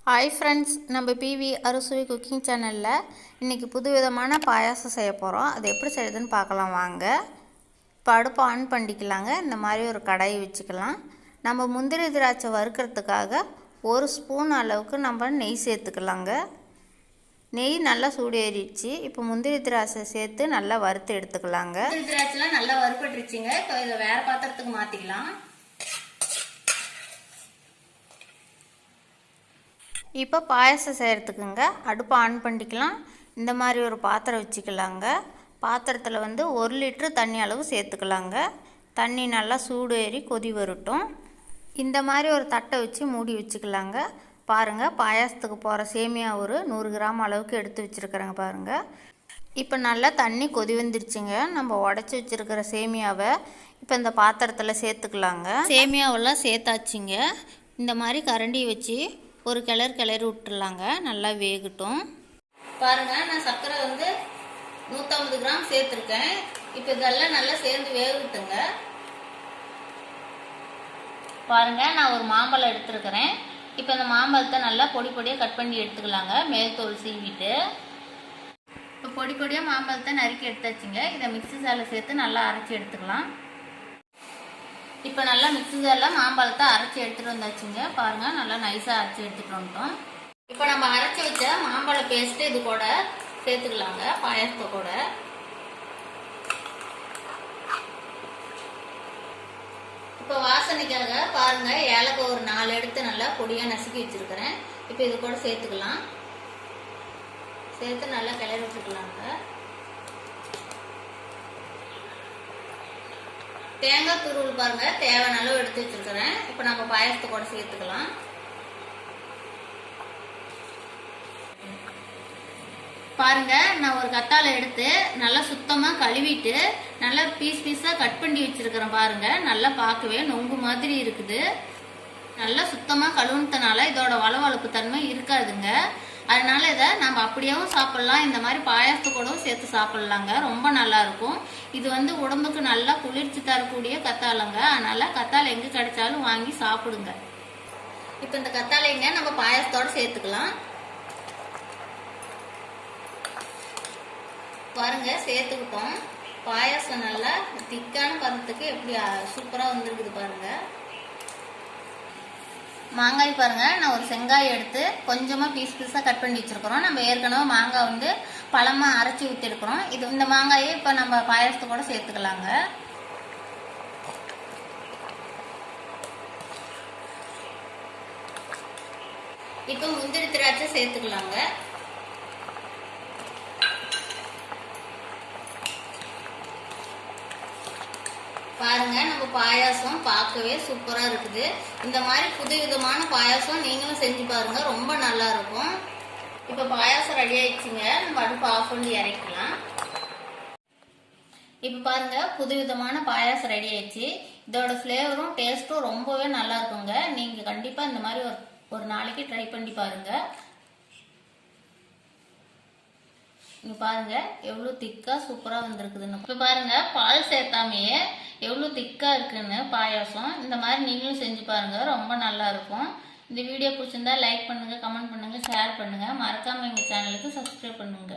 Hi friends, நம்ம PV அறுசுவை cooking சேனலில் இன்றைக்கி புது விதமான பாயாசம் செய்ய போகிறோம். அது எப்படி செய்யுதுன்னு பார்க்கலாம் வாங்க. இப்போ அடுப்பை ஆன் பண்ணிக்கலாங்க. இந்த மாதிரி ஒரு கடாயை வச்சுக்கலாம். நம்ம முந்திரி திராட்சை வறுக்கிறதுக்காக 1 ஸ்பூன் அளவுக்கு நம்ம நெய் சேர்த்துக்கலாங்க. நெய் நல்லா சூடு ஏறிடுச்சு. இப்போ முந்திரி திராட்சை சேர்த்து நல்லா வறுத்து எடுத்துக்கலாங்க. முந்திரி திராட்சைலாம் நல்லா வறுப்பட்டுருச்சுங்க. இப்போ இதை வேறு பாத்திரத்துக்கு மாற்றிக்கலாம். இப்போ பாயாசம் செய்கிறதுக்குங்க அடுப்பை ஆன் பண்ணிக்கலாம். இந்த மாதிரி ஒரு பாத்திரம் வச்சுக்கலாங்க. பாத்திரத்தில் 1 லிட்ரு தண்ணி அளவு சேர்த்துக்கலாங்க. தண்ணி நல்லா சூடு ஏறி கொதி வரட்டும். இந்த மாதிரி ஒரு தட்டை வச்சு மூடி வச்சுக்கலாங்க. பாருங்கள், பாயாசத்துக்கு போகிற சேமியா ஒரு 100 கிராம் அளவுக்கு எடுத்து வச்சுருக்கிறேங்க. பாருங்கள், இப்போ நல்லா தண்ணி கொதி வந்துருச்சுங்க. நம்ம உடச்சி வச்சுருக்கிற சேமியாவை இப்போ இந்த பாத்திரத்தில் சேர்த்துக்கலாங்க. சேமியாவெல்லாம் சேர்த்தாச்சுங்க. இந்த மாதிரி கரண்டி வச்சு ஒரு கிளறி விட்டுடலாங்க. நல்லா வேகட்டும். பாருங்கள், நான் சர்க்கரை 150 கிராம் சேர்த்துருக்கேன். இப்போ இதெல்லாம் நல்லா சேர்ந்து வேகட்டுங்க. பாருங்கள், நான் ஒரு மாம்பழம் எடுத்துருக்கிறேன். இப்போ இந்த மாம்பழத்தை நல்லா பொடி பொடியாக கட் பண்ணி எடுத்துக்கலாங்க. மேல் தோல் சீவிட்டு இப்போ பொடி பொடியாக மாம்பழத்தை நறுக்கி எடுத்தாச்சுங்க. இதை மிக்ஸி ஜாரில் சேர்த்து நல்லா அரைச்சி எடுத்துக்கலாம். இப்போ நல்லா மிக்ஸி ஜாரில் மாம்பழத்தை அரைச்சி எடுத்துகிட்டு வந்தாச்சுங்க. பாருங்கள், நல்லா நைஸாக அரைச்சி எடுத்துகிட்டு வந்துட்டோம். இப்போ நம்ம அரைச்சி வச்ச மாம்பழ பேஸ்ட்டு இது கூட சேர்த்துக்கலாங்க. பாயாசத்தை கூட இப்போ வாசனைக்காக பாருங்கள், ஏலக்காய் ஒரு 4 எடுத்து நல்லா பொடியாக நசுக்கி வச்சுருக்கிறேன். இப்போ இது கூட சேர்த்துக்கலாம். சேர்த்து நல்லா கிளறி விட்டுக்கலாங்க. தேங்காய் துருவல் பாருங்கள், தேவையான அளவு எடுத்து வச்சுருக்கிறேன். இப்போ நம்ம பாயசத்தை கூட சேர்த்துக்கலாம். பாருங்கள், நான் ஒரு கத்தாழை எடுத்து நல்லா சுத்தமாக கழுவிட்டு நல்லா பீஸாக கட் பண்ணி வச்சுருக்கிறேன். பாருங்கள், நல்லா பார்க்கவே நொங்கு மாதிரி இருக்குது. நல்லா சுத்தமாக கழுவுனதுனால இதோட வளவளப்பு தன்மை இருக்காதுங்க. அதனால இதை நம்ம அப்படியேவும் சாப்பிட்லாம். இந்த மாதிரி பாயாசத்து கூடவும் சேர்த்து சாப்பிட்லாங்க. ரொம்ப நல்லாயிருக்கும். இது உடம்புக்கு நல்லா குளிர்ச்சி தரக்கூடிய கத்தாழைங்க. அதனால் கத்தாழை எங்கே கிடைச்சாலும் வாங்கி சாப்பிடுங்க. இப்போ இந்த கத்தாழைங்க நம்ம பாயாசத்தோடு சேர்த்துக்கலாம். பாருங்க, சேர்த்துக்கிட்டோம். பாயாசம் நல்லா திக்கான பதத்துக்கு எப்படி சூப்பராக வந்துருக்குது பாருங்கள். மாங்காய் பாருங்கள், நான் ஒரு செங்காய் எடுத்து கொஞ்சமாக பீஸாக கட் பண்ணி வச்சுருக்கிறோம். நம்ம ஏற்கனவே மாங்காய் பழமாக அரைச்சி ஊற்றிருக்கிறோம். இந்த மாங்காயை இப்போ நம்ம பாயாசத்தை கூட சேர்த்துக்கலாங்க. இப்போ முந்திரி திராட்சை சேர்த்துக்கலாங்க. பாருங்க, நம்ம பாயாசம் பார்க்கவே சூப்பரா இருக்குது. இந்த மாதிரி புதுவிதமான பாயாசம் நீங்களும் செஞ்சு பாருங்க, ரொம்ப நல்லா இருக்கும். இப்போ பாயாசம் ரெடி ஆயிடுச்சுங்க. நம்ம அடுப்பு ஆஃப் பண்ணி இறக்கலாம். இப்போ பாருங்க, புதுவிதமான பாயாசம் ரெடி ஆயிடுச்சு. இதோட ஃப்ளேவரும் டேஸ்ட்டும் ரொம்பவே நல்லா இருக்குங்க. நீங்க கண்டிப்பா இந்த மாதிரி ஒரு நாளைக்கு ட்ரை பண்ணி பாருங்க. இங்க பாருங்க, எவ்வளோ திக்கா சூப்பரா வந்திருக்குதுன்னு. இப்போ பாருங்க, பால் சேர்த்தாமையே எவ்வளோ திக்கா இருக்குன்னு பாயாசம். இந்த மாதிரி நீங்களும் செஞ்சு பாருங்க, ரொம்ப நல்லா இருக்கும். இந்த வீடியோ பிடிச்சிருந்தா லைக் பண்ணுங்க, கமெண்ட் பண்ணுங்க, ஷேர் பண்ணுங்க. மறக்காம எங்க சேனலுக்கு சப்ஸ்கிரைப் பண்ணுங்க.